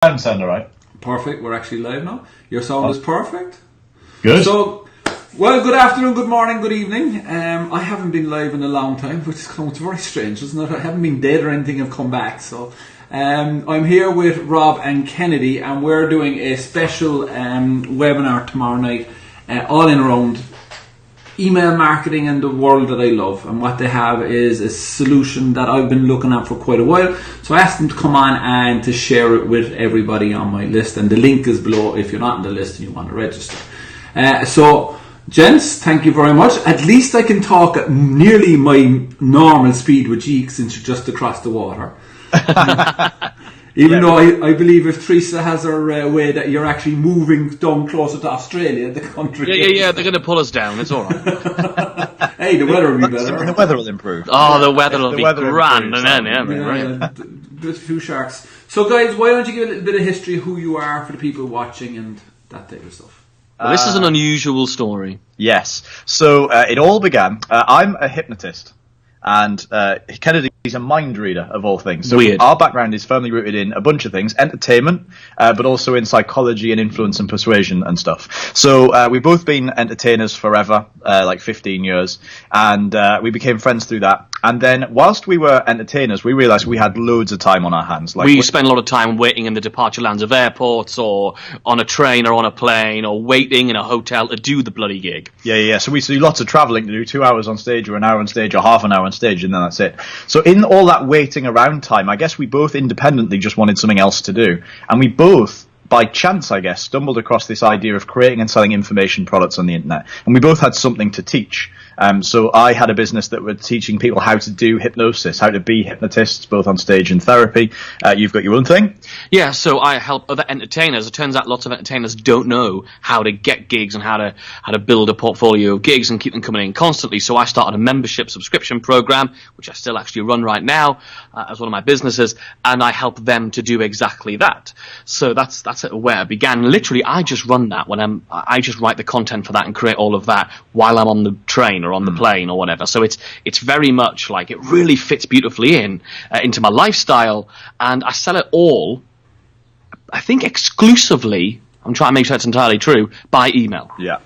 Sound alright? Perfect. We're actually live now. Your sound is perfect. Good. So, well, good afternoon, good morning, good evening. I haven't been live in a long time, which is very strange, isn't it? I haven't been dead or anything. I've come back. So, I'm here with Rob and Kennedy, and we're doing a special webinar tomorrow night, all in around email marketing and the world that I love. And what they have is a solution that I've been looking at for quite a while. So I asked them to come on and to share it with everybody on my list. And the link is below if you're not on the list and you want to register. So, gents, thank you very much. At least I can talk at nearly my normal speed with Jeek since you're just across the water. Even though I believe if Teresa has her way that you're actually moving down closer to Australia, the country. Yeah, they're going to pull us down. It's all right. Hey, the weather will be better. The weather will improve. Oh, the weather will be grand. A few sharks. So, guys, why don't you give a little bit of history of who you are for the people watching and that type of stuff? Well, this is an unusual story. Yes. So it all began. I'm a hypnotist. And Kennedy's a mind reader, of all things. So Weird. Our background is firmly rooted in a bunch of things, entertainment, but also in psychology and influence and persuasion and stuff. So we've both been entertainers forever, like 15 years, and we became friends through that. And then whilst we were entertainers, we realised we had loads of time on our hands. Like we spent a lot of time waiting in the departure lounge of airports or on a train or on a plane or waiting in a hotel to do the bloody gig. Yeah. So we do lots of travelling to do 2 hours on stage or an hour on stage or half an hour on stage, and then that's it. So in all that waiting around time, I guess we both independently just wanted something else to do. And we both, by chance, I guess, stumbled across this idea of creating and selling information products on the internet. And we both had something to teach. So I had a business that was teaching people how to do hypnosis, how to be hypnotists, both on stage and therapy. You've got your own thing? Yeah, so I help other entertainers. It turns out lots of entertainers don't know how to get gigs and how to build a portfolio of gigs and keep them coming in constantly. So I started a membership subscription program, which I still actually run right now as one of my businesses, and I help them to do exactly that. So that's where it began. Literally, I just run that when I just write the content for that and create all of that while I'm on the train or on the plane or whatever. So it's very much like it really fits beautifully into my lifestyle, and I sell it all, I think exclusively, I'm trying to make sure it's entirely true, by email. Yeah.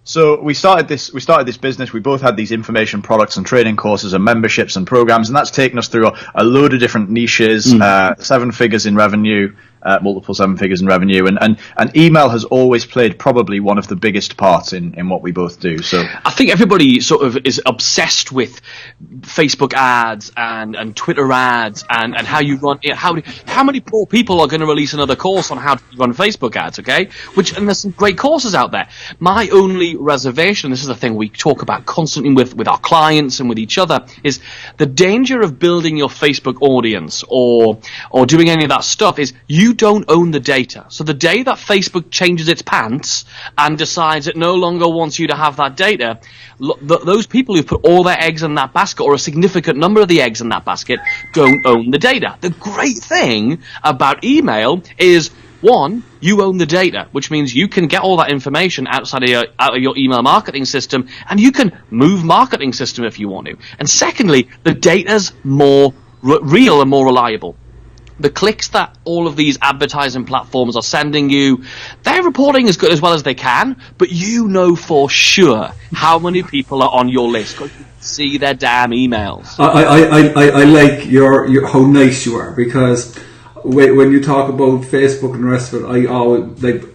So we started this business. We both had these information products and training courses and memberships and programs, and that's taken us through a load of different niches, 7 figures in revenue, multiple 7 figures in revenue, and email has always played probably one of the biggest parts in what we both do. So I think everybody sort of is obsessed with Facebook ads and Twitter ads and how you run it. How many poor people are going to release another course on how to run Facebook ads? Okay, and there's some great courses out there. My only reservation, this is a thing we talk about constantly with our clients and with each other, is the danger of building your Facebook audience or doing any of that stuff is you don't own the data. So the day that Facebook changes its pants and decides it no longer wants you to have that data, those people who put all their eggs in that basket, or a significant number of the eggs in that basket, don't own the data. The great thing about email is, one, you own the data, which means you can get all that information out of your email marketing system, and you can move marketing system if you want to. And secondly, the data's more real and more reliable. The clicks that all of these advertising platforms are sending you, they're reporting as good as well as they can, but you know for sure how many people are on your list because you can see their damn emails. I like your how nice you are, because when you talk about Facebook and the rest of it,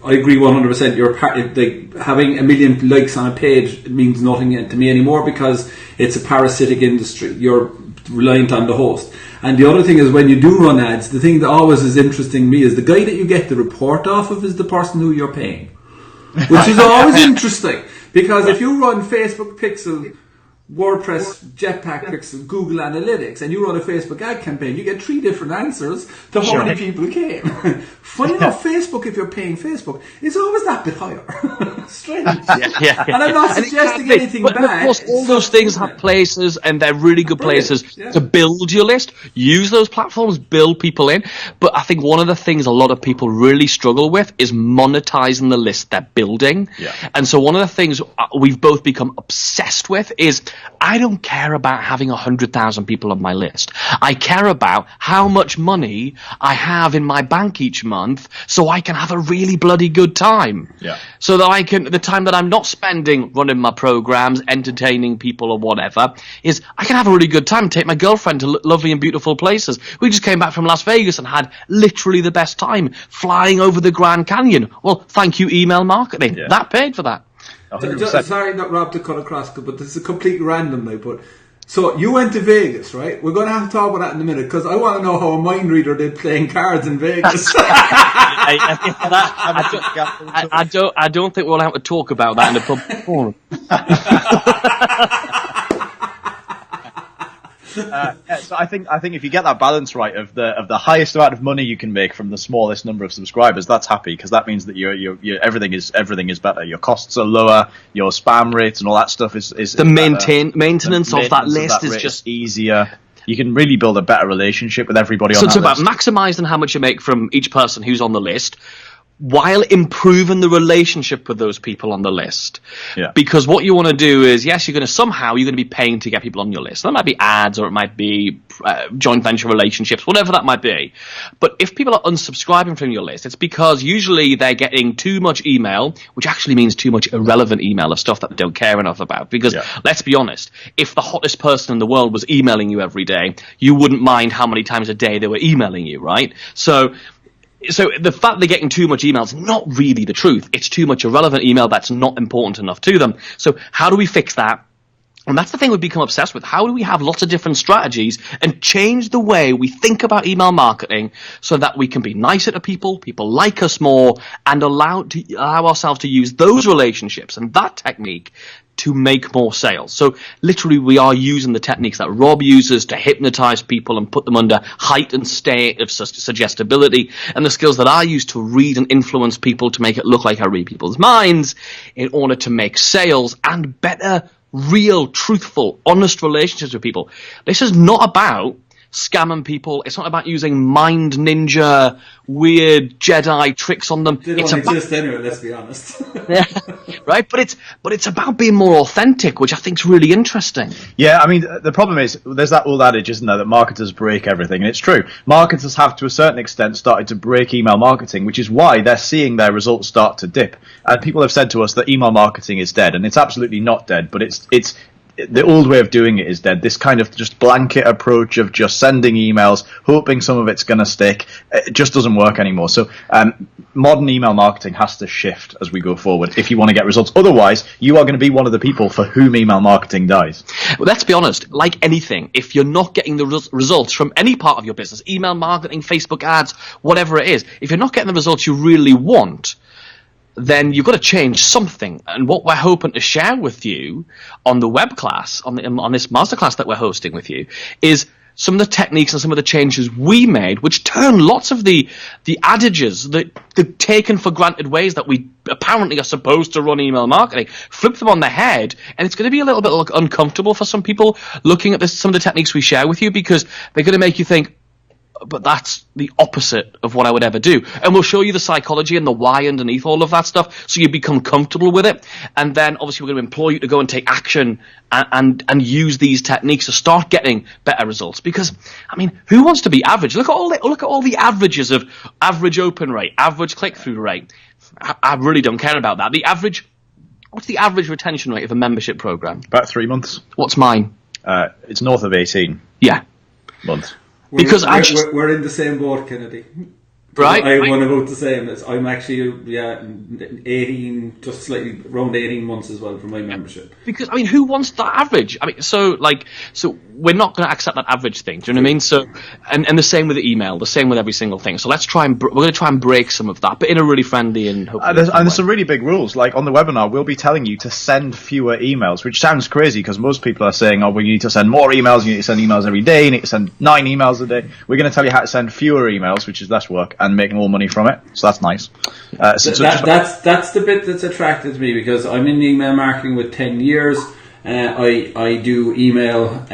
I agree 100%. You're having 1 million likes on a page means nothing to me anymore because it's a parasitic industry. You're reliant on the host. And the other thing is, when you do run ads, the thing that always is interesting to me is the guy that you get the report off of is the person who you're paying, which is always interesting, because if you run Facebook Pixel, WordPress, Jetpack Pixel, Google Analytics, and you run a Facebook ad campaign, you get 3 different answers to how many people came. Funny enough, Facebook, if you're paying Facebook, is always that bit higher. Strange. Yeah. And I'm not suggesting anything bad. But of course, all those things have places, and they're really good places to build your list. Use those platforms, build people in. But I think one of the things a lot of people really struggle with is monetizing the list they're building. Yeah. And so one of the things we've both become obsessed with is, I don't care about having 100,000 people on my list. I care about how much money I have in my bank each month month so I can have a really bloody good time. Yeah. So that the time that I'm not spending running my programs, entertaining people or whatever, is I can have a really good time, take my girlfriend to lovely and beautiful places. We just came back from Las Vegas and had literally the best time flying over the Grand Canyon. Well, thank you, email marketing. Yeah. That paid for that. 100%. Sorry, not Rob to cut across, but this is completely random now. But so you went to Vegas, right? We're going to have to talk about that in a minute because I want to know how a mind reader did playing cards in Vegas. I don't think we'll have to talk about that in the public forum. So I think if you get that balance right of the highest amount of money you can make from the smallest number of subscribers, that's happy because that means that your everything is better. Your costs are lower, your spam rates and all that stuff is the maintenance of that list is just easier. You can really build a better relationship with everybody on that list. So it's about maximising how much you make from each person who's on the list, while improving the relationship with those people on the list. Yeah. Because what you want to do is, yes, you're going to be paying to get people on your list. That might be ads, or it might be joint venture relationships, whatever that might be. But if people are unsubscribing from your list, it's because usually they're getting too much email, which actually means too much irrelevant email of stuff that they don't care enough about. Because let's be honest, if the hottest person in the world was emailing you every day, you wouldn't mind how many times a day they were emailing you, right? So the fact they're getting too much email is not really the truth. It's too much irrelevant email that's not important enough to them. So how do we fix that? And that's the thing we've become obsessed with. How do we have lots of different strategies and change the way we think about email marketing so that we can be nicer to people like us more, and allow ourselves to use those relationships and that technique to make more sales. So literally we are using the techniques that Rob uses to hypnotize people and put them under heightened state of suggestibility, and the skills that I use to read and influence people to make it look like I read people's minds in order to make sales and better, real, truthful, honest relationships with people. This is not about scamming people. It's not about using mind ninja, weird Jedi tricks on them. They don't exist anyway, let's be honest. Right? But it's about being more authentic, which I think is really interesting. Yeah, I mean, the problem is, there's that old adage, isn't there, that marketers break everything, and it's true. Marketers have, to a certain extent, started to break email marketing, which is why they're seeing their results start to dip. And people have said to us that email marketing is dead, and it's absolutely not dead, but it's the old way of doing it is dead. This kind of just blanket approach of just sending emails, hoping some of it's going to stick, it just doesn't work anymore. So modern email marketing has to shift as we go forward if you want to get results. Otherwise, you are going to be one of the people for whom email marketing dies. Well, let's be honest, like anything, if you're not getting the results from any part of your business, email marketing, Facebook ads, whatever it is, if you're not getting the results you really want, then you've got to change something. And what we're hoping to share with you on the web class, on this masterclass that we're hosting with you, is some of the techniques and some of the changes we made, which turn lots of the adages, the taken for granted ways that we apparently are supposed to run email marketing, flip them on their head. And it's going to be a little bit uncomfortable for some people looking at some of the techniques we share with you, because they're going to make you think, but that's the opposite of what I would ever do. And we'll show you the psychology and the why underneath all of that stuff, so you become comfortable with it. And then obviously we're going to employ you to go and take action and use these techniques to start getting better results. Because, I mean, who wants to be average? Look at all the averages of average open rate, average click-through rate. I really don't care about that. What's the average retention rate of a membership program? About 3 months. What's mine? It's north of 18 months. Because we're in the same boat, Kennedy. Right? I want to vote the same. I'm actually 18, just slightly around 18 months as well for my membership. Because, I mean, who wants that average? I mean, so we're not going to accept that average thing. Do you know what I mean? So, and the same with the email, the same with every single thing. So let's we're going to try and break some of that, but in a really friendly and hopefully. There's some really big rules. Like on the webinar, we'll be telling you to send fewer emails, which sounds crazy because most people are saying, oh, well, you need to send more emails, you need to send emails every day, you need to send 9 emails a day. We're going to tell you how to send fewer emails, which is less work, and make more money from it. So that's nice. That's the bit that's attracted to me, because I'm in email marketing with 10 years. I do email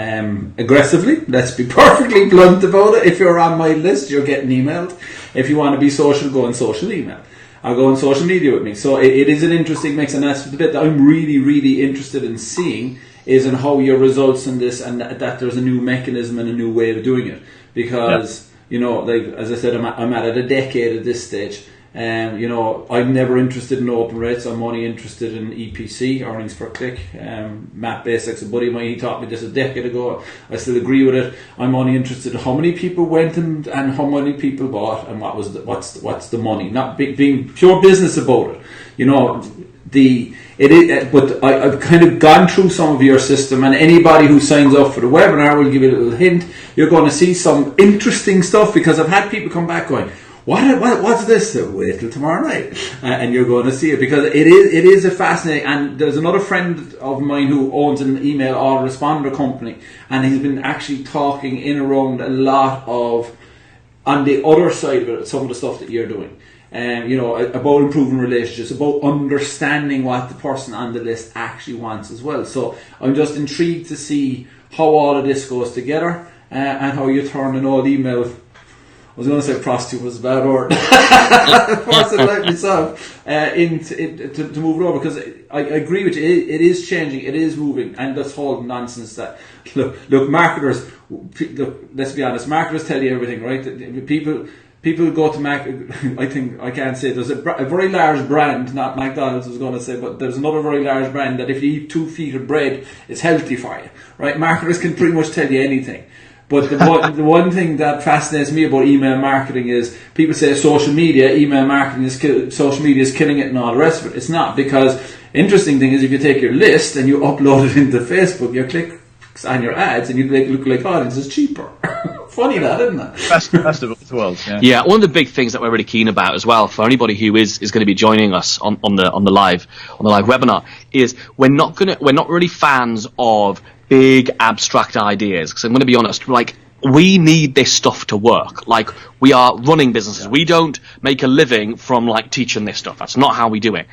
aggressively. Let's be perfectly blunt about it. If you're on my list, you're getting emailed. If you want to be social, go on social email. I'll go on social media with me. So it is an interesting mix, and that's the bit that I'm really, really interested in seeing, is in how your results in this, and that there's a new mechanism and a new way of doing it. Because You know, like as I said, I'm at a decade at this stage. You know, I'm never interested in open rates. I'm only interested in EPC, earnings per click. Matt Basics, a buddy of mine, he taught me this a decade ago. I still agree with it. I'm only interested in how many people went and how many people bought and what's the money. Not being pure business about it. You know, but I've kind of gone through some of your system, and anybody who signs up for the webinar will give you a little hint. You're going to see some interesting stuff, because I've had people come back going, what's this? Wait till tomorrow night, and you're going to see it, because it is a fascinating. And there's another friend of mine who owns an email autoresponder company, and he's been actually talking in around a lot of, on the other side of it, some of the stuff that you're doing. You know, about improving relationships, about understanding what the person on the list actually wants as well. So I'm just intrigued to see how all of this goes together, and how you turn an old email, I was going to say prostitute was a bad word, person like myself, to move it over, because I agree with you, it is changing, it is moving, and this whole nonsense that, look, marketers, let's be honest, marketers tell you everything, right? People go to Mac. I think I can't say there's a very large brand, not McDonald's I was going to say, but there's another very large brand that if you eat 2 feet of bread, it's healthy for you, right? Marketers can pretty much tell you anything. But the one thing that fascinates me about email marketing is people say social media, email marketing social media is killing it and all the rest of it. It's not, because interesting thing is if you take your list and you upload it into Facebook, your clicks on your ads and you look like audience is cheaper. Funny that, isn't it? Best of both worlds. Yeah, one of the big things that we're really keen about as well for anybody who is going to be joining us on the live webinar is we're not really fans of big abstract ideas, because I'm going to be honest, like, we need this stuff to work. Like, we are running businesses. We don't make a living from like teaching this stuff. That's not how we do it.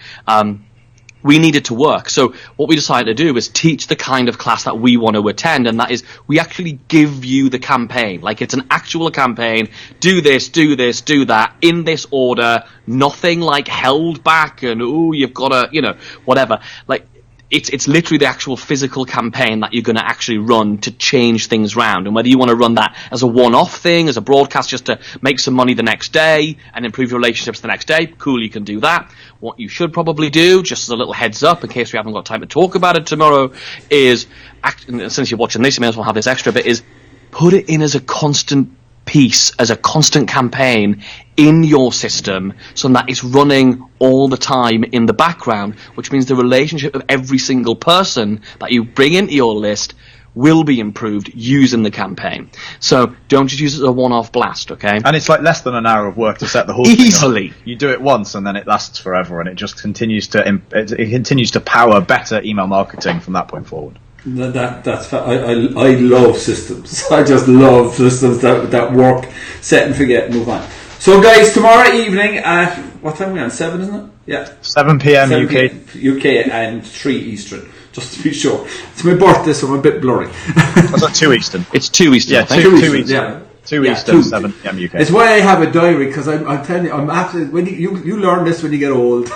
We need it to work. So what we decided to do is teach the kind of class that we want to attend, and that is we actually give you the campaign. Like, it's an actual campaign. Do this, do that, in this order. Nothing like held back and, you've got to, whatever. Like, it's literally the actual physical campaign that you're going to actually run to change things around. And whether you want to run that as a one-off thing, as a broadcast just to make some money the next day and improve your relationships the next day, cool, you can do that. What you should probably do, just as a little heads up in case we haven't got time to talk about it tomorrow, is, since you're watching this, you may as well have this extra bit, is put it in as a constant piece, as a constant campaign in your system, so that it's running all the time in the background, which means the relationship of every single person that you bring into your list will be improved using the campaign. So don't just use it as a one-off blast, okay? And it's like less than an hour of work to set the whole easily. thing up. You do it once and then it lasts forever, and it just continues to power better email marketing from that point forward. I love systems. I just love systems that work, set and forget, move on. So guys, tomorrow evening at, what time are we on? 7, isn't it? Yeah. 7 p.m. UK and 3 Eastern, just to be sure. It's my birthday, so I'm a bit blurry. That's not 2 Eastern. It's 2 Eastern. Yeah, 2 Eastern. Yeah. 2 Eastern, 7 p.m. UK. It's why I have a diary, because I'm telling you, I'm absolutely, when you learn this when you get old.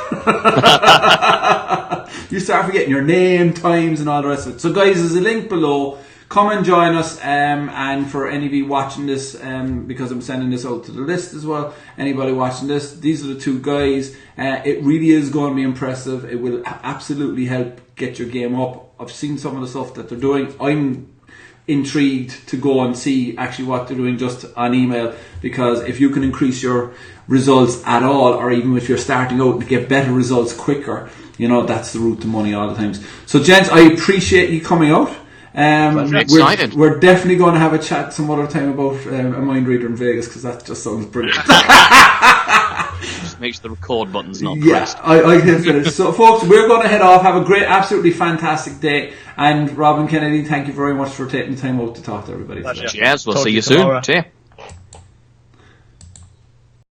You start forgetting your name, times, and all the rest of it. So guys, there's a link below. Come and join us, and for any of you watching this, because I'm sending this out to the list as well, anybody watching this, these are the 2 guys. It really is going to be impressive. It will absolutely help get your game up. I've seen some of the stuff that they're doing. I'm intrigued to go and see actually what they're doing just on email, because if you can increase your results at all, or even if you're starting out to get better results quicker, that's the route to money all the times. So gents, I appreciate you coming out. Excited. We're definitely going to have a chat some other time about a mind reader in Vegas, because that just sounds brilliant. Just make sure the record button's not pressed. I can finish. So folks, we're going to head off. Have a great, absolutely fantastic day. And Robin Kennedy, thank you very much for taking the time out to talk to everybody. Cheers. We'll see you soon. See ya.